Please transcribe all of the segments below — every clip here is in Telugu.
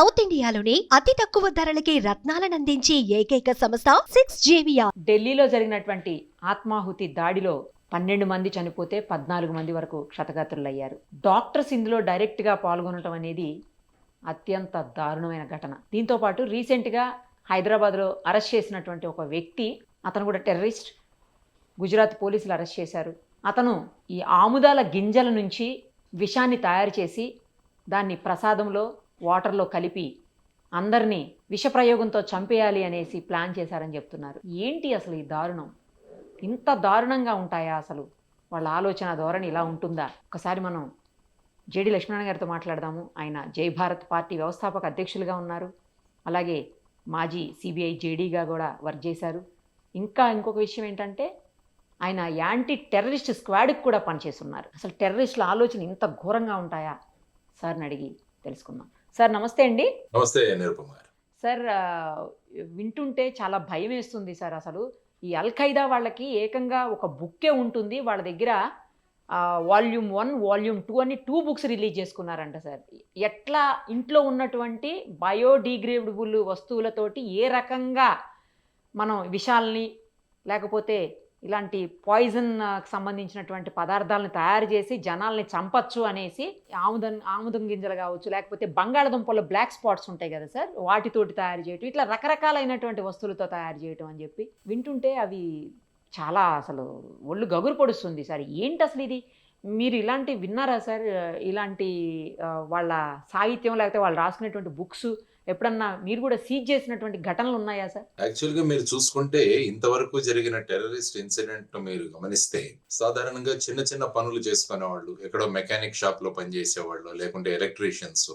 సౌత్ ఇండియాలోని అతి తక్కువ ధరలకి రత్నాలనందించే ఏకైక సంస్థ 6JVR. ఢిల్లీలో జరిగినటువంటి ఆత్మాహుతి దాడిలో 12 మంది చనిపోతే 14 మంది వరకు క్షతగాత్రులయ్యారు. డాక్టర్స్ ఇందులో డైరెక్ట్గా పాల్గొనడం అనేది అత్యంత దారుణమైన ఘటన. దీంతో పాటు రీసెంట్గా హైదరాబాద్లో అరెస్ట్ చేసినటువంటి ఒక వ్యక్తి, అతను కూడా టెర్రరిస్ట్, గుజరాత్ పోలీసులు అరెస్ట్ చేశారు. అతను ఈ ఆముదాల గింజల నుంచి విషాన్ని తయారు చేసి దాన్ని ప్రసాదంలో వాటర్లో కలిపి అందరినీ విషప్రయోగంతో చంపేయాలి అనేసి ప్లాన్ చేశారని చెప్తున్నారు. ఏంటి అసలు ఈ దారుణం? ఇంత దారుణంగా ఉంటాయా అసలు? వాళ్ళ ఆలోచన ధోరణి ఇలా ఉంటుందా? ఒకసారి మనం జేడి లక్ష్మీనారాయణ గారితో మాట్లాడదాము. ఆయన జై భారత్ పార్టీ వ్యవస్థాపక అధ్యక్షులుగా ఉన్నారు. అలాగే మాజీ సిబిఐ జేడీగా కూడా వర్క్ చేశారు. ఇంకొక విషయం ఏంటంటే ఆయన యాంటీ టెర్రరిస్ట్ స్క్వాడ్కి కూడా పనిచేస్తున్నారు. అసలు టెర్రరిస్టుల ఆలోచన ఇంత ఘోరంగా ఉంటాయా? సార్ని అడిగి తెలుసుకుందాం. సార్ నమస్తే అండి. నమస్తే నిరుపమ గారు. సార్ వింటుంటే చాలా భయం వేస్తుంది సార్. అసలు ఈ అల్ ఖైదా వాళ్ళకి ఏకంగా ఒక బుక్కే ఉంటుంది. వాళ్ళ దగ్గర వాల్యూమ్ 1, వాల్యూమ్ 2 అని 2 బుక్స్ రిలీజ్ చేసుకున్నారంట సార్. ఎట్లా ఇంట్లో ఉన్నటువంటి బయోడిగ్రేడబుల్ వస్తువులతోటి ఏ రకంగా మనం విషాల్ని లేకపోతే ఇలాంటి పాయిజన్ సంబంధించినటువంటి పదార్థాలను తయారు చేసి జనాల్ని చంపచ్చు అనేసి ఆముదం గింజలు కావచ్చు, లేకపోతే బంగాళదుంపలో బ్లాక్ స్పాట్స్ ఉంటాయి కదా సార్, వాటితోటి తయారు చేయటం, ఇట్లా రకరకాలైనటువంటి వస్తువులతో తయారు చేయటం అని చెప్పి వింటుంటే అవి చాలా అసలు ఒళ్ళు గగురు పొడుస్తుంది సార్. ఏంటి అసలు ఇది? మీరు ఇలాంటి విన్నారా సార్? ఇలాంటి వాళ్ళ సాహిత్యం లేకపోతే వాళ్ళు రాసుకునేటువంటి బుక్స్ ఎప్పుడన్నా మీరు కూడా సీజ్ చేసినటువంటి ఘటనలు ఉన్నాయా సార్? యాక్చువల్గా మీరు చూసుకుంటే ఇంతవరకు జరిగిన టెర్రరిస్ట్ ఇన్సిడెంట్ మీరు గమనిస్తే సాధారణంగా చిన్న చిన్న పనులు చేసుకునే వాళ్ళు, ఎక్కడో మెకానిక్ షాప్ లో పనిచేసేవాళ్ళు, లేకుంటే ఎలక్ట్రీషియన్స్,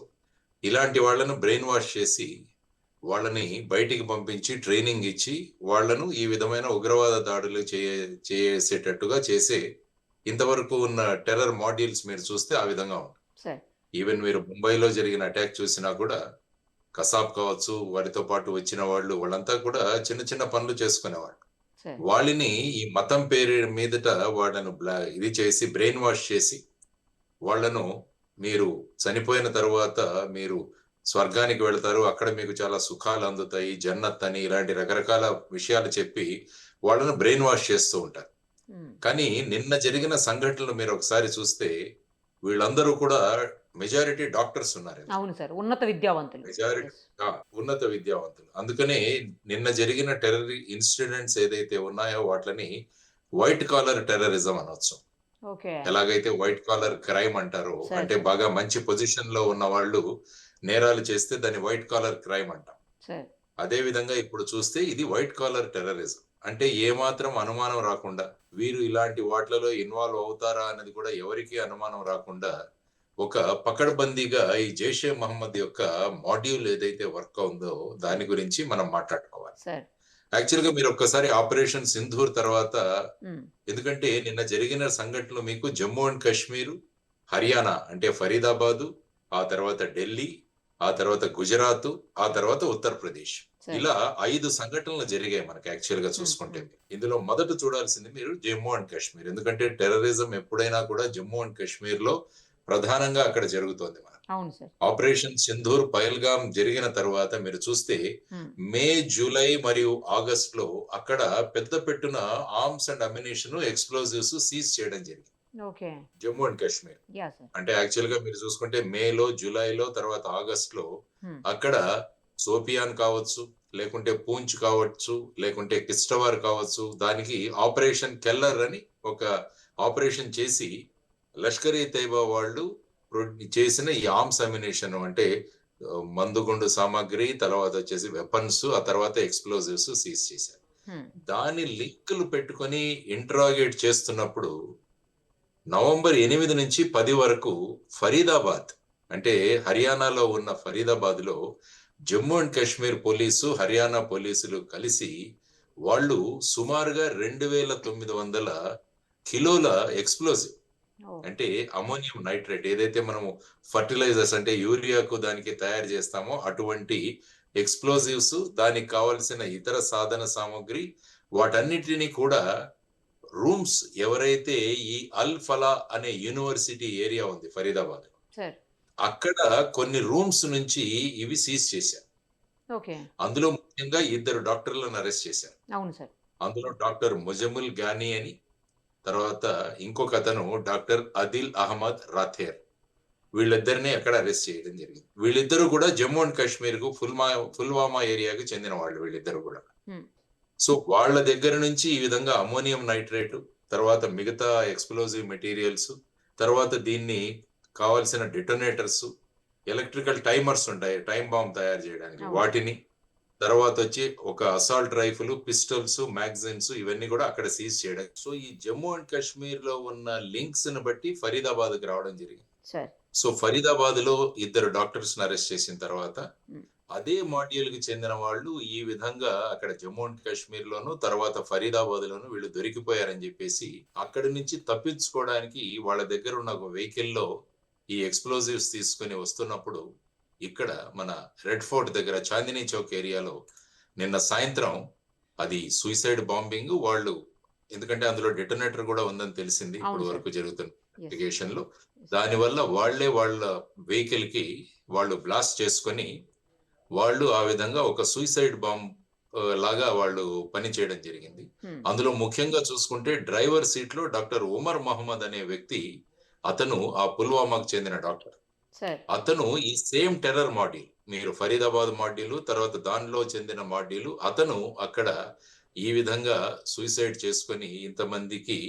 ఇలాంటి వాళ్ళను బ్రెయిన్ వాష్ చేసి వాళ్ళని బయటికి పంపించి ట్రైనింగ్ ఇచ్చి వాళ్ళను ఈ విధమైన ఉగ్రవాద దాడులు చేసేటట్టుగా చేసే ఇంతవరకు ఉన్న టెర్రర్ మాడ్యూల్స్ మీరు చూస్తే ఆ విధంగా ఉంటుంది. ఈవెన్ మీరు ముంబైలో జరిగిన అటాక్ చూసినా కూడా కసాబ్ కావచ్చు, వారితో పాటు వచ్చిన వాళ్ళంతా కూడా చిన్న చిన్న పనులు చేసుకునేవాళ్ళు. వాళ్ళని ఈ మతం పేరు మీదట వాళ్ళను ఇది చేసి బ్రెయిన్ వాష్ చేసి వాళ్ళను మీరు చనిపోయిన తర్వాత మీరు స్వర్గానికి వెళ్తారు, అక్కడ మీకు చాలా సుఖాలు అందుతాయి, జన్నత్ అని ఇలాంటి రకరకాల విషయాలు చెప్పి వాళ్ళను బ్రెయిన్ వాష్ చేస్తూ ఉంటారు. కానీ నిన్న జరిగిన సంఘటనలు మీరు ఒకసారి చూస్తే వీళ్ళందరూ కూడా మెజారిటీ డాక్టర్స్ ఉన్నారు. అవును సార్, ఉన్నత విద్యావంతులు, ఉన్నత విద్యావంతులు. అందుకనే నిన్న జరిగిన టెర్రర్ ఇన్సిడెంట్స్ ఏదైతే ఉన్నాయో వాటిని వైట్ కాలర్ టెర్రరిజం అనొచ్చు. ఎలాగైతే వైట్ కాలర్ క్రైమ్ అంటారో, అంటే బాగా మంచి పొజిషన్ లో ఉన్న వాళ్ళు నేరాలు చేస్తే దాన్ని వైట్ కాలర్ క్రైమ్ అంటాం. అదే విధంగా ఇప్పుడు చూస్తే ఇది వైట్ కాలర్ టెర్రరిజం. అంటే ఏమాత్రం అనుమానం రాకుండా వీరు ఇలాంటి వాటిలలో ఇన్వాల్వ్ అవుతారా అన్నది కూడా ఎవరికి అనుమానం రాకుండా ఒక పకడ్బందీగా ఈ జైషే మహమ్మద్ యొక్క మాడ్యూల్ ఏదైతే వర్క్ ఉందో దాని గురించి మనం మాట్లాడుకోవాలి. యాక్చువల్ గా మీరు ఒక్కసారి ఆపరేషన్ సింధూర్ తర్వాత, ఎందుకంటే నిన్న జరిగిన సంఘటనలు మీకు జమ్మూ అండ్ కాశ్మీర్, హర్యానా అంటే ఫరీదాబాదు, ఆ తర్వాత ఢిల్లీ, ఆ తర్వాత గుజరాత్, ఆ తర్వాత ఉత్తరప్రదేశ్, ఇలా 5 సంఘటనలు జరిగాయి మనకి. యాక్చువల్ గా చూసుకుంటే ఇందులో మొదట చూడాల్సింది మీరు జమ్మూ అండ్ కాశ్మీర్. ఎందుకంటే టెర్రరిజం ఎప్పుడైనా కూడా జమ్మూ అండ్ కాశ్మీర్ లో ప్రధానంగా అక్కడ జరుగుతోంది. ఆపరేషన్ సింధూర్, పహల్గాం జరిగిన తర్వాత మీరు చూస్తే మే, జూలై మరియు ఆగస్ట్ లో అక్కడ పెద్ద పెట్టున arms and ammunition, explosives seize చేయడం జరిగింది జమ్మూ అండ్ కాశ్మీర్. అంటే యాక్చువల్ గా మీరు చూసుకుంటే మేలో, జూలైలో, తర్వాత ఆగస్ట్ లో అక్కడ సోపియాన్ కావచ్చు, లేకుంటే పూంచ్ కావచ్చు, లేకుంటే కిస్టవార్ కావచ్చు, దానికి ఆపరేషన్ కెల్లర్ అని ఒక ఆపరేషన్ చేసి లష్కర్ ఈ తైబా వాళ్ళు చేసిన ఈ ఆర్మ్స్ అమ్యునిషన్ అంటే మందుగుండు సామాగ్రి, తర్వాత వచ్చేసి వెపన్స్, ఆ తర్వాత ఎక్స్ప్లోజివ్స్ సీజ్ చేశారు. దాని లింకులు పెట్టుకొని ఇంటరాగేట్ చేస్తున్నప్పుడు నవంబర్ 8 నుంచి 10 వరకు ఫరీదాబాద్ అంటే హర్యానాలో ఉన్న ఫరీదాబాద్ లో జమ్మూ అండ్ కాశ్మీర్ పోలీసు, హర్యానా పోలీసులు కలిసి వాళ్ళు సుమారుగా 2900 కిలోల ఎక్స్ప్లోజివ్ అంటే అమోనియం నైట్రేట్, ఏదైతే మనము ఫర్టిలైజర్స్ అంటే యూరియాకు దానికి తయారు చేస్తామో అటువంటి ఎక్స్ప్లోజివ్స్, దానికి కావలసిన ఇతర సాధన సామగ్రి, వాటన్నిటిని కూడా రూమ్స్ ఎవరైతే ఈ అల్ ఫలా అనే యూనివర్సిటీ ఏరియా ఉంది ఫరీదాబాద్, అక్కడ కొన్ని రూమ్స్ నుంచి ఇవి సీజ్ చేశారు. ఓకే. అందులో ముఖ్యంగా 2 డాక్టర్లను అరెస్ట్ చేశారు. అవును సార్. అందులో డాక్టర్ ముజముల్ గానీ అని, తర్వాత ఇంకొకతను డాక్టర్ అదిల్ అహ్మద్ రాథేర్. వీళ్ళిద్దరిని అక్కడ అరెస్ట్ చేయడం జరిగింది. వీళ్ళిద్దరూ కూడా జమ్మూ అండ్ కాశ్మీర్ కు పుల్వామా ఏరియాకు చెందిన వాళ్ళు వీళ్ళిద్దరు కూడా. హ్మ్. సో వాళ్ళ దగ్గర నుంచి ఈ విధంగా అమోనియం నైట్రేట్, తర్వాత మిగతా ఎక్స్ప్లోజివ్ మెటీరియల్స్, తర్వాత దీన్ని కావలసిన డెటోనేటర్స్, ఎలక్ట్రికల్ టైమర్స్ ఉంటాయి టైం బాంబ్ తయారు చేయడానికి, అవును. వాటిని, తర్వాత వచ్చి ఒక అసాల్ట్ రైఫిల్, పిస్టల్స్, మ్యాగజైన్స్ ఇవన్నీ కూడా అక్కడ సీజ్ చేయడం. సో ఈ జమ్మూ అండ్ కాశ్మీర్ లో ఉన్న లింక్స్ ని బట్టి ఫరీదాబాద్ కి రావడం జరిగింది. సార్. సో ఫరీదాబాద్ లో 2 డాక్టర్స్ అరెస్ట్ చేసిన తర్వాత హ్మ్. అదే మాడ్యూల్ కి చెందిన వాళ్ళు ఈ విధంగా అక్కడ జమ్మూ అండ్ కాశ్మీర్ లోను, తర్వాత ఫరీదాబాద్ లోను వీళ్ళు దొరికిపోయారని చెప్పేసి అక్కడి నుంచి తప్పించుకోవడానికి వాళ్ళ దగ్గర ఉన్న ఒక వెహికల్ లో ఈ ఎక్స్ప్లోజివ్స్ తీసుకుని వస్తున్నప్పుడు ఇక్కడ మన రెడ్ ఫోర్ట్ దగ్గర చాందినీ చౌక్ ఏరియాలో నిన్న సాయంత్రం అది సూసైడ్ బాంబింగ్ వాళ్ళు, ఎందుకంటే అందులో డెటోనేటర్ కూడా ఉందని తెలిసింది అవును ఇప్పుడు సార్. వరకు జరుగుతున్న Yes. ఇన్వెస్టిగేషన్ లో. Yes. దానివల్ల వాళ్ళ వెహికల్ కి వాళ్ళు బ్లాస్ట్ చేసుకొని వాళ్ళు ఆ విధంగా ఒక సూసైడ్ బాంబ్ లాగా వాళ్ళు పని చేయడం జరిగింది. హ్మ్. అందులో ముఖ్యంగా చూసుకుంటే డ్రైవర్ సీట్ లో డాక్టర్ ఉమర్ మహమ్మద్ అనే వ్యక్తి, అతను ఆ పుల్వామాకు చెందిన డాక్టర్. సార్. అతను ఈ సేమ్ టెర్రర్ మాడ్యూల్, మీరు ఫరీదాబాద్ మాడ్యూల్ తర్వాత దానిలో చెందిన మాడ్యూల్, అతను అక్కడ ఈ విధంగా సూసైడ్ చేసుకొని ఇంతమందికి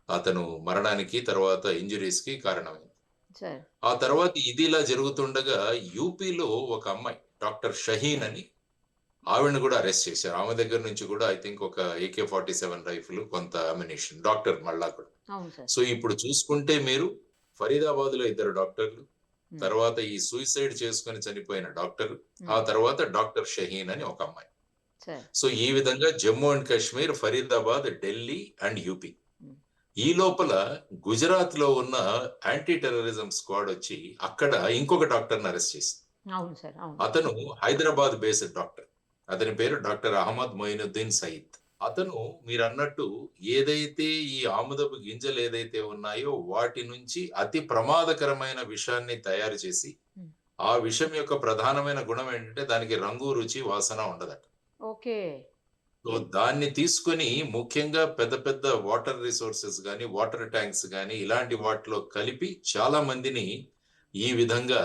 అతను మరణానికి తర్వాత ఇంజురీస్ కి కారణమైంది. సార్. ఆ తర్వాత ఇది ఇలా జరుగుతుండగా యూపీలో ఒక అమ్మాయి డాక్టర్ షహీన్ అని, ఆవిడని కూడా అరెస్ట్ చేశారు. ఆమె దగ్గర నుంచి కూడా ఐ థింక్ ఒక AK-47 రైఫిల్, కొంత అమ్యునిషన్, డాక్టర్ మళ్ళా కూడా. అవును సార్. సో ఇప్పుడు చూసుకుంటే మీరు ఫరీదాబాద్ లో 2 డాక్టర్లు, హ్మ్. తర్వాత ఈ సూసైడ్ చేసుకొని చనిపోయిన డాక్టర్, ఆ హ్మ్. తర్వాత డాక్టర్ షహీన్ అని ఒక అమ్మాయి. సార్. సో ఈ విధంగా Jammu and Kashmir, Faridabad, Delhi and UP. హ్మ్. ఈ లోపల గుజరాత్ లో ఉన్న యాంటీ టెర్రరిజం స్క్వాడ్ వచ్చి అక్కడ ఇంకొక డాక్టర్ని అరెస్ట్ చేసింది. అవును సార్. అవును. అతను హైదరాబాద్ బేస్డ్ డాక్టర్. అతని పేరు డాక్టర్ అహ్మద్ మొయినుద్దీన్ సయీద్. అతను మీరు అన్నట్టు ఏదైతే ఈ ఆముదపు గింజలు ఏదైతే ఉన్నాయో వాటి నుంచి అతి ప్రమాదకరమైన విషాన్ని తయారు చేసి, హ్మ్. ఆ విషం యొక్క ప్రధానమైన గుణం ఏంటంటే దానికి రంగు, రుచి, వాసన ఉండదట. ఓకే. సో దాన్ని తీసుకొని ముఖ్యంగా పెద్ద పెద్ద వాటర్ రిసోర్సెస్ గాని, వాటర్ ట్యాంక్స్ గాని ఇలాంటి వాటిలో కలిపి చాలా మందిని ఈ విధంగా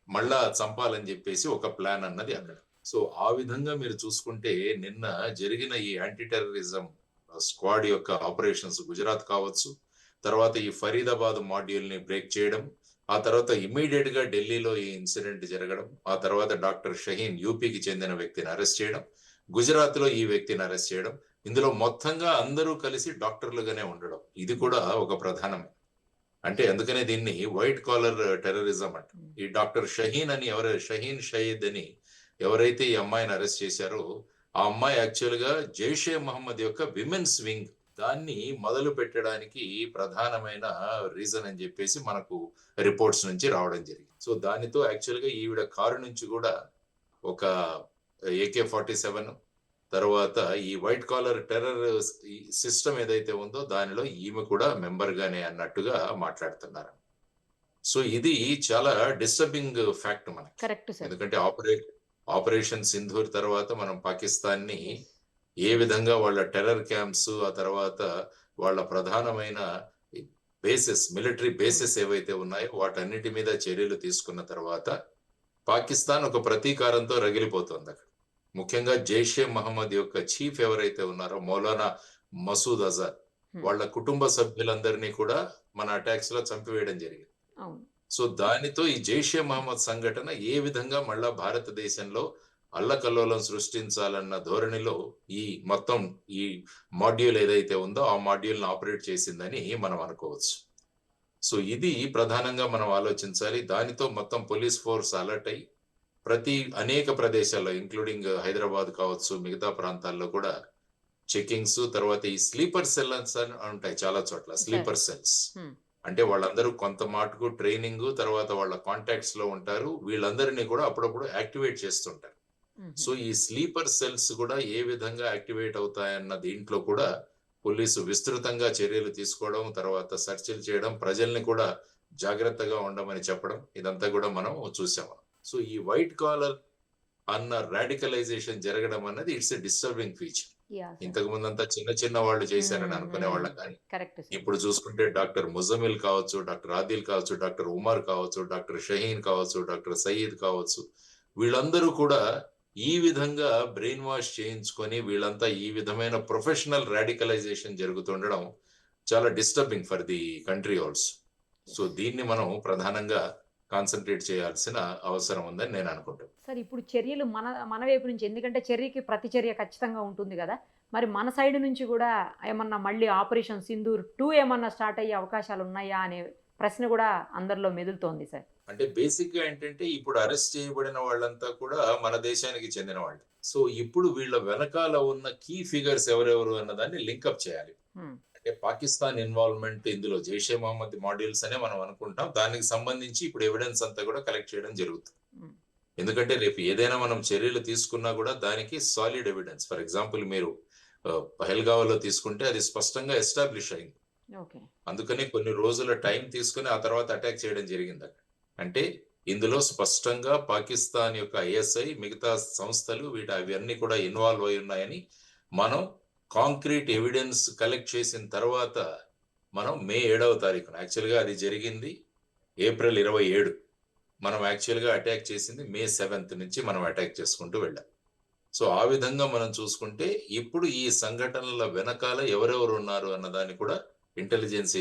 మళ్ళా చంపాలని చెప్పేసి ఒక ప్లాన్ అన్నది అక్కడ. సో ఆ విధంగా మీరు చూసుకుంటే నిన్న జరిగిన ఈ యాంటీ టెర్రరిజం స్క్వాడ్ యొక్క ఆపరేషన్స్ గుజరాత్ కావచ్చు, తర్వాత ఈ ఫరీదాబాద్ మాడ్యూల్ ని బ్రేక్ చేయడం, ఆ తర్వాత ఇమ్మీడియట్ గా ఢిల్లీలో ఈ ఇన్సిడెంట్ జరగడం, ఆ తర్వాత డాక్టర్ షహీన్ యూపీకి చెందిన వ్యక్తిని అరెస్ట్ చేయడం, గుజరాత్ లో ఈ వ్యక్తిని అరెస్ట్ చేయడం, ఇందులో మొత్తంగా అందరూ కలిసి డాక్టర్లుగానే ఉండడం, ఇది కూడా ఒక ప్రధానం. అంటే అందుకనే దీన్ని వైట్ కాలర్ టెర్రరిజం అంట. ఈ డాక్టర్ షహీన్ అని షహీన్ షయీద్ అని ఎవరైతే ఈ అమ్మాయిని అరెస్ట్ చేశారో ఆ అమ్మాయి యాక్చువల్ గా జైషే మహమ్మద్ యొక్క విమెన్స్ వింగ్ దాన్ని మొదలు పెట్టడానికి ప్రధానమైన రీజన్ అని చెప్పేసి మనకు రిపోర్ట్స్ నుంచి రావడం జరిగింది. సో దానితో యాక్చువల్ గా ఈవిడ కారు నుంచి కూడా ఒక AK-47, తర్వాత ఈ వైట్ కాలర్ టెర్రర్ సిస్టమ్ ఏదైతే ఉందో దానిలో ఈమె కూడా మెంబర్ గానే అన్నట్టుగా మాట్లాడుతున్నారు. సో ఇది చాలా డిస్టర్బింగ్ ఫ్యాక్ట్ మనకి. Correct sir. ఎందుకంటే ఆపరేషన్ సింధూర్ తర్వాత మనం పాకిస్తాన్ ని Yes. ఏ విధంగా వాళ్ళ టెర్రర్ క్యాంప్స్, ఆ తర్వాత వాళ్ళ ప్రధానమైన బేసెస్, మిలిటరీ బేసెస్ ఏవైతే ఉన్నాయో వాటన్నిటి మీద చర్యలు తీసుకున్న తర్వాత పాకిస్తాన్ ఒక ప్రతీకారంతో రగిలిపోతుంది అక్కడ. ముఖ్యంగా జైషే మహమ్మద్ యొక్క చీఫ్ ఎవరైతే ఉన్నారో మౌలానా మసూద్ అజార్, Hmm. వాళ్ళ కుటుంబ సభ్యులందరినీ కూడా మన అటాక్స్ లో చంపివేయడం జరిగింది. అవును. సో దానితో ఈ జైషే మహమ్మద్ సంఘటన ఏ విధంగా మళ్ళా భారతదేశంలో అల్లకల్లోలం సృష్టించాలన్న ధోరణిలో ఈ మొత్తం ఈ మాడ్యూల్ ఏదైతే ఉందో ఆ మాడ్యూల్ ని ఆపరేట్ చేసిందని మనం అనుకోవచ్చు. సో ఇది ప్రధానంగా మనం ఆలోచించాలి. దానితో మొత్తం పోలీస్ ఫోర్స్ అలర్ట్ అయ్యి అనేక ప్రదేశాల్లో ఇంక్లూడింగ్ హైదరాబాద్ కావచ్చు, మిగతా ప్రాంతాల్లో కూడా చెకింగ్స్, తర్వాత ఈ స్లీపర్ సెల్స్ అని ఉంటాయి చాలా చోట్ల. Sleeper cells Hmm. అంటే వాళ్ళందరూ కొంత మాటకు ట్రైనింగ్, తర్వాత వాళ్ళ కాంటాక్ట్స్ లో ఉంటారు. వీళ్ళందరినీ కూడా అప్పుడప్పుడు యాక్టివేట్ చేస్తుంటారు. Mhm. సో ఈ స్లీపర్ సెల్స్ కూడా ఏ విధంగా యాక్టివేట్ అవుతాయన్న దీంట్లో కూడా పోలీసు విస్తృతంగా చర్యలు తీసుకోవడం, తర్వాత సెర్చ్లు చేయడం, ప్రజల్ని కూడా జాగ్రత్తగా ఉండమని చెప్పడం ఇదంతా కూడా మనం చూసాము. సో ఈ వైట్ కాలర్ అన్న రాడికలైజేషన్ జరగడం అన్నది ఇట్స్ ఎ డిస్టర్బింగ్ ఫీచర్. ఇంతకు ముందంతా చిన్న చిన్న వాళ్ళు చేశారని అనుకునే వాళ్ళం, కానీ ఇప్పుడు చూసుకుంటే డాక్టర్ ముజమిల్ కావచ్చు, డాక్టర్ ఆదిల్ కావచ్చు, డాక్టర్ ఉమర్ కావచ్చు, డాక్టర్ షహీన్ కావచ్చు, డాక్టర్ సయీద్ కావచ్చు, వీళ్ళందరూ కూడా ఈ విధంగా బ్రెయిన్ వాష్ చేయించుకొని వీళ్ళంతా ఈ విధమైన ప్రొఫెషనల్ రాడికలైజేషన్ జరుగుతుండడం చాలా disturbing for the country also. So దీన్ని మనం ప్రధానంగా కాన్సన్ట్రేట్ చేయాల్సిన అవసరం ఉందని నేను అనుకుంటాను. సార్, ఇప్పుడు చర్యలు మన మన వైపు నుంచి, ఎందుకంటే చర్యకి ప్రతి చర్య ఖచ్చితంగా ఉంటుంది కదా, మరి మన సైడ్ నుంచి కూడా ఏమన్నా మళ్ళీ ఆపరేషన్ సింధూర్ 2 ఏమన్నా స్టార్ట్ అయ్యే అవకాశాలు ఉన్నాయా అనే ప్రశ్న కూడా అందరిలో మెదులుతోంది సార్. అంటే బేసిక్ గా ఏంటంటే ఇప్పుడు అరెస్ట్ చేయబడిన వాళ్ళంతా కూడా మన దేశానికి చెందిన వాళ్ళు. సో ఇప్పుడు వీళ్ళ వెనకాల ఉన్న కీ ఫిగర్స్ ఎవరెవరు అన్నదాన్ని లింకప్ చేయాలి. అంటే పాకిస్తాన్ ఇన్వాల్వ్మెంట్ ఇందులో జైషే మహమ్మద్ మాడ్యూల్స్ అనే మనం అనుకుంటాం. దానికి సంబంధించి ఇప్పుడు ఎవిడెన్స్ అంతా కూడా కలెక్ట్ చేయడం జరుగుతుంది. ఎందుకంటే రేపు ఏదైనా మనం చర్యలు తీసుకున్నా కూడా దానికి సాలిడ్ ఎవిడెన్స్. ఫర్ ఎగ్జాంపుల్ మీరు పహల్గావ్లో తీసుకుంటే అది స్పష్టంగా ఎస్టాబ్లిష్ అయింది. అందుకని కొన్ని రోజుల టైం తీసుకుని ఆ తర్వాత అటాక్ చేయడం జరిగింది అక్కడ. అంటే ఇందులో స్పష్టంగా పాకిస్తాన్ యొక్క ఐఎస్ఐ, మిగతా సంస్థలు అవన్నీ కూడా ఇన్వాల్వ్ అయి ఉన్నాయని మనం కాంక్రీట్ ఎవిడెన్స్ కలెక్ట్ చేసిన తర్వాత మనం మే 7వ తారీఖున, యాక్చువల్గా అది జరిగింది ఏప్రిల్ 27, మనం యాక్చువల్గా అటాక్ చేసింది మే 7 నుంచి మనం అటాక్ చేసుకుంటూ వెళ్ళాం. సో ఆ విధంగా మనం చూసుకుంటే ఇప్పుడు ఈ సంఘటనల వెనకాల ఎవరెవరు ఉన్నారు అన్నదాన్ని కూడా ఇంటెలిజెన్స్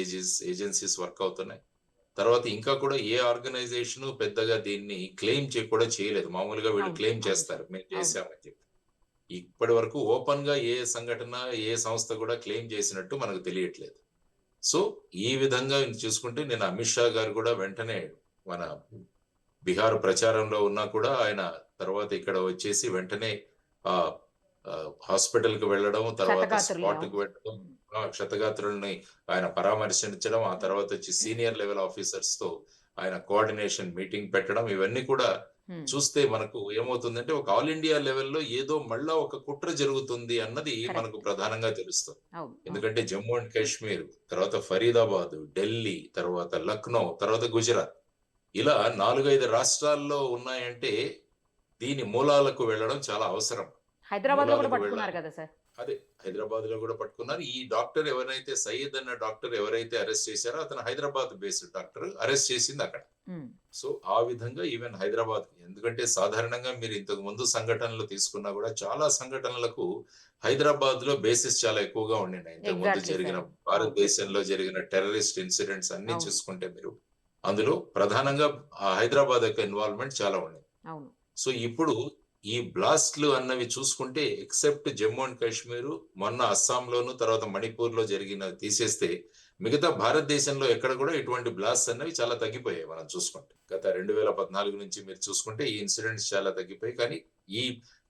ఏజెన్సీస్ వర్క్ అవుతున్నాయి. తర్వాత ఇంకా కూడా ఏ ఆర్గనైజేషన్ పెద్దగా దీన్ని క్లెయిమ్ కూడా చేయలేదు. మామూలుగా వీళ్ళు క్లెయిమ్ చేస్తారు మేము చేశామని చెప్పి. ఇప్పటి వరకు ఓపెన్ గా ఏ సంఘటన, ఏ సంస్థ కూడా క్లెయిమ్ చేసినట్టు మనకు తెలియట్లేదు. సో ఈ విధంగా చూసుకుంటే నేను అమిత్ షా గారు కూడా వెంటనే మన బీహార్ ప్రచారంలో ఉన్నా కూడా ఆయన తర్వాత ఇక్కడ వచ్చేసి వెంటనే ఆ హాస్పిటల్ కి వెళ్ళడం, తర్వాత స్పాట్ కి వెళ్ళడం, క్షతగాత్రుల్ని ఆయన పరామర్శించడం, ఆ తర్వాత వచ్చి సీనియర్ లెవెల్ ఆఫీసర్స్ తో ఆయన కోఆర్డినేషన్ మీటింగ్ పెట్టడం, ఇవన్నీ కూడా చూస్తే మనకు ఏమవుతుందంటే ఒక ఆల్ ఇండియా లెవెల్లో ఏదో మళ్ళా ఒక కుట్ర జరుగుతుంది అన్నది మనకు ప్రధానంగా తెలుస్తుంది. ఎందుకంటే జమ్మూ అండ్ కాశ్మీర్, తర్వాత ఫరీదాబాద్, ఢిల్లీ, తర్వాత లక్నో, తర్వాత గుజరాత్, ఇలా 4-5 రాష్ట్రాల్లో ఉన్నాయంటే దీని మూలాలకు వెళ్ళడం చాలా అవసరం. హైదరాబాద్ లో కూడా పట్టుకున్నారు కదా సార్. అదే హైదరాబాద్ లో కూడా పట్టుకున్నారు. ఈ డాక్టర్ ఎవరైతే సయ్యద్ అన్న డాక్టర్ ఎవరైతే అరెస్ట్ చేశారో అతను హైదరాబాద్ బేస్డ్ డాక్టర్, అరెస్ట్ చేసింది అక్కడ. సో ఆ విధంగా ఈవెన్ హైదరాబాద్, ఎందుకంటే సాధారణంగా మీరు ఇంతకు ముందు సంఘటనలు తీసుకున్నా కూడా చాలా సంఘటనలకు హైదరాబాద్ లో బేసిస్ చాలా ఎక్కువగా ఉండినాయి. ఇంతకు ముందు జరిగిన భారతదేశంలో జరిగిన టెర్రరిస్ట్ ఇన్సిడెంట్స్ అన్ని చూసుకుంటే మీరు అందులో ప్రధానంగా హైదరాబాద్ యొక్క ఇన్వాల్వ్మెంట్ చాలా ఉంది. సో ఇప్పుడు ఈ బ్లాస్ట్లు అన్నవి చూసుకుంటే ఎక్సెప్ట్ జమ్మూ అండ్ కాశ్మీర్, మొన్న అస్సాంలోను, తర్వాత మణిపూర్ లో జరిగిన తీసేస్తే మిగతా భారతదేశంలో ఎక్కడ కూడా ఇటువంటి బ్లాస్ట్ అన్నవి చాలా తగ్గిపోయాయి. మనం చూసుకుంటే గత 2014 నుంచి మీరు చూసుకుంటే ఈ ఇన్సిడెంట్స్ చాలా తగ్గిపోయాయి. కానీ ఈ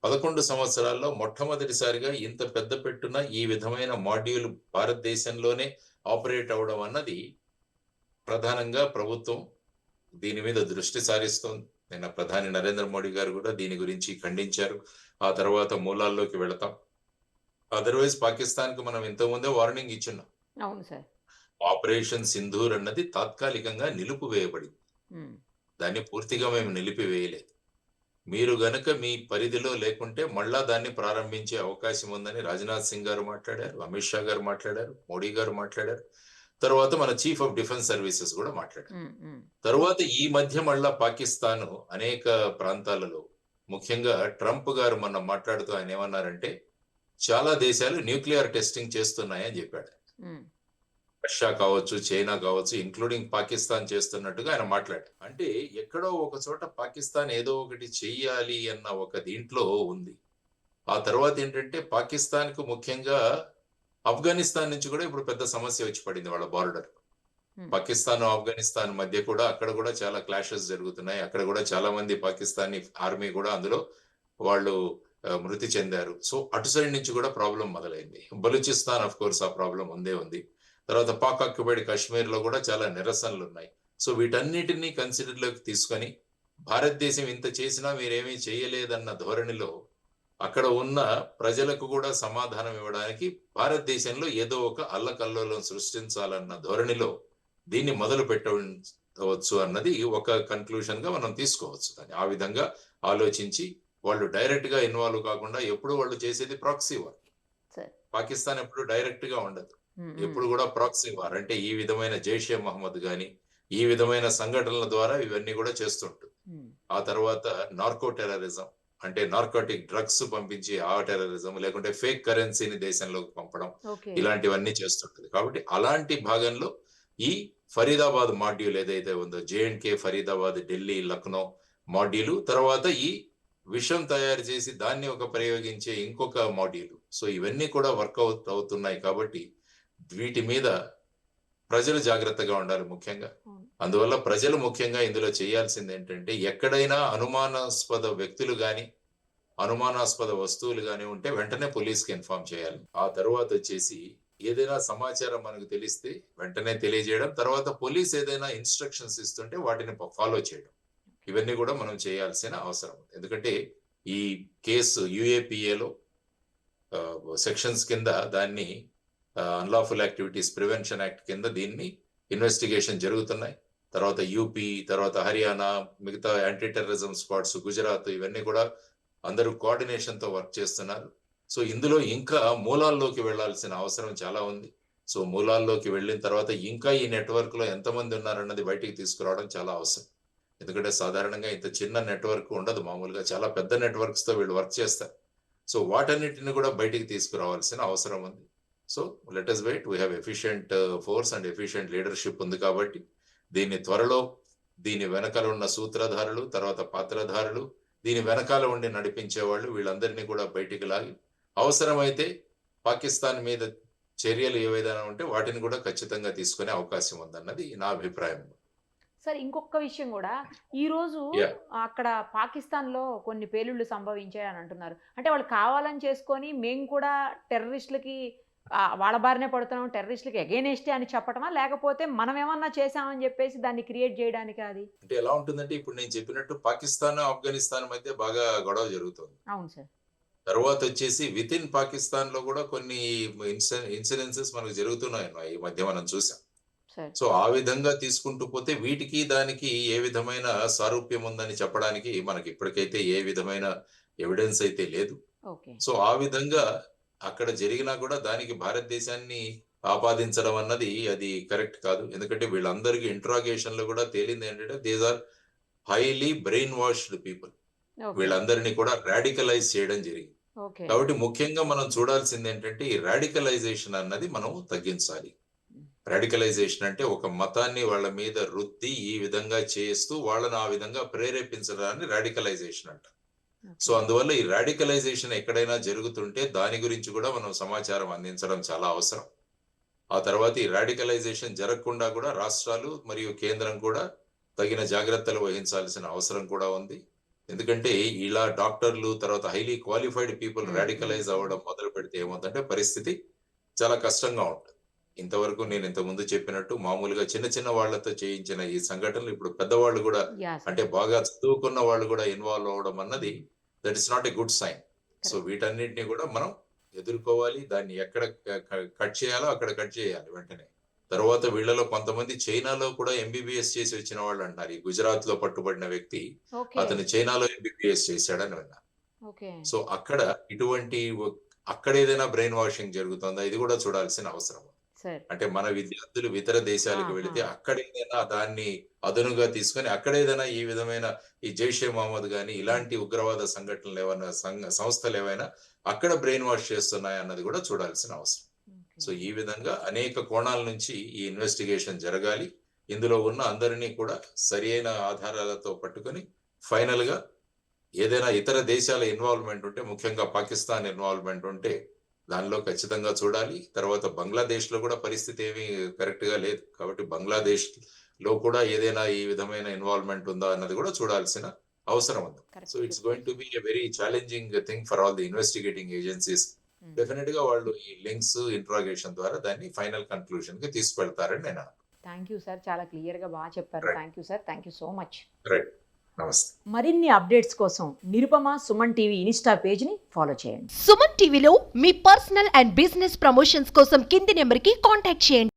11 సంవత్సరాల్లో మొట్టమొదటిసారిగా ఇంత పెద్ద పెట్టున ఈ విధమైన మాడ్యూల్ భారతదేశంలోనే ఆపరేట్ అవడం అన్నది ప్రధానంగా ప్రభుత్వం దీని మీద దృష్టి సారిస్తోంది. నిన్న ప్రధాని నరేంద్ర మోడీ గారు కూడా దీని గురించి ఖండించారు. ఆ తర్వాత మూలాల్లోకి వెళతాం. అదర్వైజ్ పాకిస్తాన్ కు మనం ఇంతకుముందే వార్నింగ్ ఇచ్చున్నాం. అవును సార్. ఆపరేషన్ సింధూర్ అన్నది తాత్కాలికంగా నిలిపివేయబడింది. దాన్ని పూర్తిగా మేము నిలిపివేయలేదు. మీరు గనక మీ పరిధిలో లేకుంటే మళ్ళా దాన్ని ప్రారంభించే అవకాశం ఉందని రాజ్నాథ్ సింగ్ గారు మాట్లాడారు, అమిత్ షా గారు మాట్లాడారు, మోడీ గారు మాట్లాడారు, తర్వాత మన చీఫ్ ఆఫ్ డిఫెన్స్ సర్వీసెస్ కూడా మాట్లాడారు. తర్వాత ఈ మధ్య మళ్ళా పాకిస్తాన్ అనేక ప్రాంతాలలో, ముఖ్యంగా ట్రంప్ గారు మొన్న మాట్లాడుతూ ఆయన ఏమన్నారంటే చాలా దేశాలు న్యూక్లియర్ టెస్టింగ్ చేస్తున్నాయని చెప్పాడు. రష్యా కావచ్చు, చైనా కావచ్చు, ఇంక్లూడింగ్ పాకిస్తాన్ చేస్తున్నట్టుగా ఆయన మాట్లాడారు. అంటే ఎక్కడో ఒక చోట పాకిస్తాన్ ఏదో ఒకటి చెయ్యాలి అన్న ఒక దీంట్లో ఉంది. ఆ తర్వాత ఏంటంటే పాకిస్తాన్ కు ముఖ్యంగా ఆఫ్ఘనిస్తాన్ నుంచి కూడా ఇప్పుడు పెద్ద సమస్య వచ్చి పడింది. వాళ్ళ బార్డర్ పాకిస్తాన్ ఆఫ్ఘనిస్తాన్ మధ్య కూడా అక్కడ కూడా చాలా క్లాషెస్ జరుగుతున్నాయి. అక్కడ కూడా చాలా మంది పాకిస్తానీ ఆర్మీ కూడా అందులో వాళ్ళు మృతి చెందారు. సో అటు సైడ్ నుంచి కూడా ప్రాబ్లం మొదలైంది. బలూచిస్తాన్ ఆఫ్ కోర్స్ ఆ ప్రాబ్లం ఉంది. తర్వాత పాక్ ఆక్యుపైడ్ కాశ్మీర్ లో కూడా చాలా నిరసనలు ఉన్నాయి. సో వీటన్నిటినీ కన్సిడర్ లోకి తీసుకొని భారతదేశం ఇంత చేసినా మీరేమీ చేయలేదన్న ధోరణిలో అక్కడ ఉన్న ప్రజలకు కూడా సమాధానం ఇవ్వడానికి భారతదేశంలో ఏదో ఒక అల్లకల్లోలం సృష్టించాలన్న ధోరణిలో దీన్ని మొదలు పెట్టడం ఉండవచ్చు అన్నది ఒక కన్క్లూషన్ గా మనం తీసుకోవచ్చు. దాన్ని ఆ విధంగా ఆలోచించి వాళ్ళు డైరెక్ట్ గా ఇన్వాల్వ్ కాకుండా ఎప్పుడు వాళ్ళు చేసేది ప్రాక్సీ వార్. సరే. పాకిస్తాన్ ఎప్పుడు డైరెక్ట్ గా ఉండదు. ఎప్పుడు కూడా ప్రాక్సీ వార్ అంటే ఈ విధమైన జైషే మహమ్మద్ గాని ఈ విధమైన సంఘటనల ద్వారా ఇవన్నీ కూడా చేస్తుంటుంది. ఆ తర్వాత నార్కో టెర్రరిజం అంటే నార్కోటిక్ డ్రగ్స్ పంపించి ఆ టెర్రరిజం, లేకుంటే ఫేక్ కరెన్సీని దేశంలోకి పంపడం, ఇలాంటివన్నీ చేస్తుంటది. కాబట్టి అలాంటి భాగంలో ఈ ఫరీదాబాద్ మాడ్యూల్ ఏదైతే ఉందో, జేఎండ్కే, ఫరీదాబాద్, ఢిల్లీ, లక్నో మాడ్యూల్, తర్వాత ఈ విషం తయారు చేసి దాన్ని ఒక ప్రయోగించే ఇంకొక మాడ్యూల్. సో ఇవన్నీ కూడా వర్కౌట్ అవుతున్నాయి. కాబట్టి వీటి మీద ప్రజలు జాగ్రత్తగా ఉండాలి ముఖ్యంగా. అందువల్ల ప్రజలు ముఖ్యంగా ఇందులో చేయాల్సింది ఏంటంటే, ఎక్కడైనా అనుమానాస్పద వ్యక్తులు గాని అనుమానాస్పద వస్తువులు గాని ఉంటే వెంటనే పోలీస్కి ఇన్ఫార్మ్ చేయాలి. ఆ తర్వాత వచ్చేసి ఏదైనా సమాచారం మనకు తెలిస్తే వెంటనే తెలియజేయడం, తర్వాత పోలీస్ ఏదైనా ఇన్స్ట్రక్షన్స్ ఇస్తుంటే వాటిని ఫాలో చేయడం, ఇవన్నీ కూడా మనం చేయాల్సిన అవసరం ఉంది. ఎందుకంటే ఈ కేసు యుఏపిఏలో సెక్షన్స్ కింద దాన్ని అన్లాఫుల్ యాక్టివిటీస్ ప్రివెన్షన్ యాక్ట్ కింద దీన్ని ఇన్వెస్టిగేషన్ జరుగుతున్నాయి. తర్వాత యూపీ, తర్వాత హర్యానా, మిగతా యాంటీ టెర్రరిజం స్క్వాడ్స్, గుజరాత్, ఇవన్నీ కూడా అందరూ కోఆర్డినేషన్ తో వర్క్ చేస్తున్నారు. సో ఇందులో ఇంకా మూలాల్లోకి వెళ్లాల్సిన అవసరం చాలా ఉంది. సో మూలాల్లోకి వెళ్ళిన తర్వాత ఇంకా ఈ నెట్వర్క్ లో ఎంతమంది ఉన్నారన్నది బయటికి తీసుకురావడం చాలా అవసరం. ఎందుకంటే సాధారణంగా ఇంత చిన్న నెట్వర్క్ ఉండదు, మామూలుగా చాలా పెద్ద నెట్వర్క్స్ తో వీళ్ళు వర్క్ చేస్తారు. సో వాటన్నిటిని కూడా బయటికి తీసుకురావాల్సిన అవసరం ఉంది. So let us wait. We have efficient force and efficient leadership ఉంది. కాబట్టి దీన్ని త్వరలో దీని వెనకాల ఉన్న సూత్రధారులు, తర్వాత పాత్రధారులు, దీని వెనకాల ఉండి నడిపించే వాళ్ళు, వీళ్ళందరినీ కూడా బయటికి లాగి అవసరమైతే పాకిస్తాన్ మీద చర్యలు ఏవైనా ఉంటే వాటిని కూడా ఖచ్చితంగా తీసుకునే అవకాశం ఉందన్నది నా అభిప్రాయం. సార్, ఇంకొక విషయం కూడా, ఈ రోజు అక్కడ పాకిస్తాన్ లో కొన్ని పేలుళ్లు సంభవించాయి అని అంటున్నారు. అంటే వాళ్ళు కావాలని చేసుకొని మేము కూడా టెర్రరిస్టులకి వాళ్ళ బారినే పడుతున్నాం, టెర్రరిస్టులకి అగైనెస్టే అని చెప్పటమా, లేకపోతే మనం ఏమన్నా చేసామని చెప్పేసి దాన్ని క్రియేట్ చేయడానికి? అది అంటే ఎలా ఉంటుందంటే, ఇప్పుడు నేను చెప్పినట్టు పాకిస్తాన్ ఆఫ్ఘనిస్తాన్ మధ్య బాగా గొడవ జరుగుతుంది. అవును సార్. తర్వాత వచ్చేసి విత్ ఇన్ పాకిస్తాన్ లో కూడా కొన్ని ఇన్సిడెన్సెస్ మనకు జరుగుతున్నాయి ఈ మధ్య మనం చూసాం. సో ఆ విధంగా తీసుకుంటూ పోతే వీటికి దానికి ఏ విధమైన సారూప్యం ఉందని చెప్పడానికి మనకి ఇప్పటికైతే ఏ విధమైన ఎవిడెన్స్ అయితే లేదు. సో ఆ విధంగా అక్కడ జరిగినా కూడా దానికి భారతదేశాన్ని ఆపాదించడం అన్నది అది కరెక్ట్ కాదు. ఎందుకంటే వీళ్ళందరికీ ఇంట్రాగేషన్ లో కూడా తేలింది ఏంటంటే these are highly brainwashed people. వీళ్ళందరినీ కూడా రాడికలైజ్ చేయడం జరిగింది. కాబట్టి ముఖ్యంగా మనం చూడాల్సింది ఏంటంటే ఈ రాడికలైజేషన్ అన్నది మనం తగ్గించాలి. రాడికలైజేషన్ అంటే ఒక మతాన్ని వాళ్ళ మీద రుద్ది ఈ విధంగా చేస్తూ వాళ్ళని ఆ విధంగా ప్రేరేపించడాన్ని రాడికలైజేషన్ అంట. సో అందువల్ల ఈ రాడికలైజేషన్ ఎక్కడైనా జరుగుతుంటే దాని గురించి కూడా మనం సమాచారం అందించడం చాలా అవసరం. ఆ తర్వాత ఈ రాడికలైజేషన్ జరగకుండా కూడా రాష్ట్రాలు మరియు కేంద్రం కూడా తగిన జాగ్రత్తలు వహించాల్సిన అవసరం కూడా ఉంది. ఎందుకంటే ఇలా డాక్టర్లు, తర్వాత హైలీ క్వాలిఫైడ్ పీపుల్ రాడికలైజ్ అవ్వడం మొదలు పెడితే ఏమవుతుందంటే పరిస్థితి చాలా కష్టంగా ఉంటుంది. ఇంతవరకు నేను ఇంతకుముందు చెప్పినట్టు మామూలుగా చిన్న చిన్న వాళ్లతో చేయించిన ఈ సంఘటనలు ఇప్పుడు పెద్దవాళ్ళు కూడా, అంటే బాగా చదువుకున్న వాళ్ళు కూడా ఇన్వాల్వ్ అవ్వడం అన్నది that is not a good sign. So వీటన్నిటిని కూడా మనం ఎదుర్కోవాలి. దాన్ని ఎక్కడ కట్ చేయాలో అక్కడ కట్ చేయాలి వెంటనే. తర్వాత వీళ్ళలో కొంతమంది చైనాలో కూడా ఎంబీబీఎస్ చేసి వచ్చిన వాళ్ళు అంటారు. ఈ గుజరాత్ లో పట్టుబడిన వ్యక్తి, అతను చైనాలో ఎంబీబీఎస్ చేశాడని విన్నా. సో అక్కడ ఇటువంటి అక్కడ ఏదైనా బ్రెయిన్ వాషింగ్ జరుగుతుందా, ఇది కూడా చూడాల్సిన అవసరం. అంటే మన విద్యార్థులు ఇతర దేశాలకు వెళితే అక్కడ ఏదైనా దాన్ని అదనుగా తీసుకొని అక్కడ ఏదైనా ఈ విధమైన ఈ జైషే మహమ్మద్ గాని ఇలాంటి ఉగ్రవాద సంఘటనలు ఏమైనా సంస్థలు ఏవైనా అక్కడ బ్రెయిన్ వాష్ చేస్తున్నాయి అన్నది కూడా చూడాల్సిన అవసరం. సో ఈ విధంగా అనేక కోణాల నుంచి ఈ ఇన్వెస్టిగేషన్ జరగాలి. ఇందులో ఉన్న అందరినీ కూడా సరి అయిన ఆధారాలతో పట్టుకొని ఫైనల్ గా ఏదైనా ఇతర దేశాల ఇన్వాల్వ్మెంట్ ఉంటే, ముఖ్యంగా పాకిస్తాన్ ఇన్వాల్వ్మెంట్ ఉంటే దానిలో ఖచ్చితంగా చూడాలి. తర్వాత బంగ్లాదేశ్ లో కూడా పరిస్థితి ఏమీ కరెక్ట్ గా లేదు. కాబట్టి బంగ్లాదేశ్ లో కూడా ఏదైనా ఈ విధమైన ఇన్వాల్వ్మెంట్ ఉందా అన్నది కూడా చూడాల్సిన అవసరం ఉంది. So it's going to be a very challenging thing for all the investigating agencies. Definite గా వాళ్ళు ఈ లింక్స్ ఇంట్రాగేషన్ ద్వారా దాన్ని ఫైనల్ కన్క్లూజన్ కి తీసుకెళ్తారని నేను అనుకుంటున్నాను. థ్యాంక్ యూ సార్, చాలా క్లియర్ గా బాగా చెప్పారు. Thank you sir, thank you so much. Right, నమస్తే. మరిన్ని అప్డేట్స్ కోసం Nirupama Suman TV Insta page ని ఫాలో చేయండి. సుమన్ టీవీలో మీ పర్సనల్ అండ్ బిజినెస్ ప్రమోషన్స్ కోసం కింది నెంబర్ కి కాంటాక్ట్ చేయండి.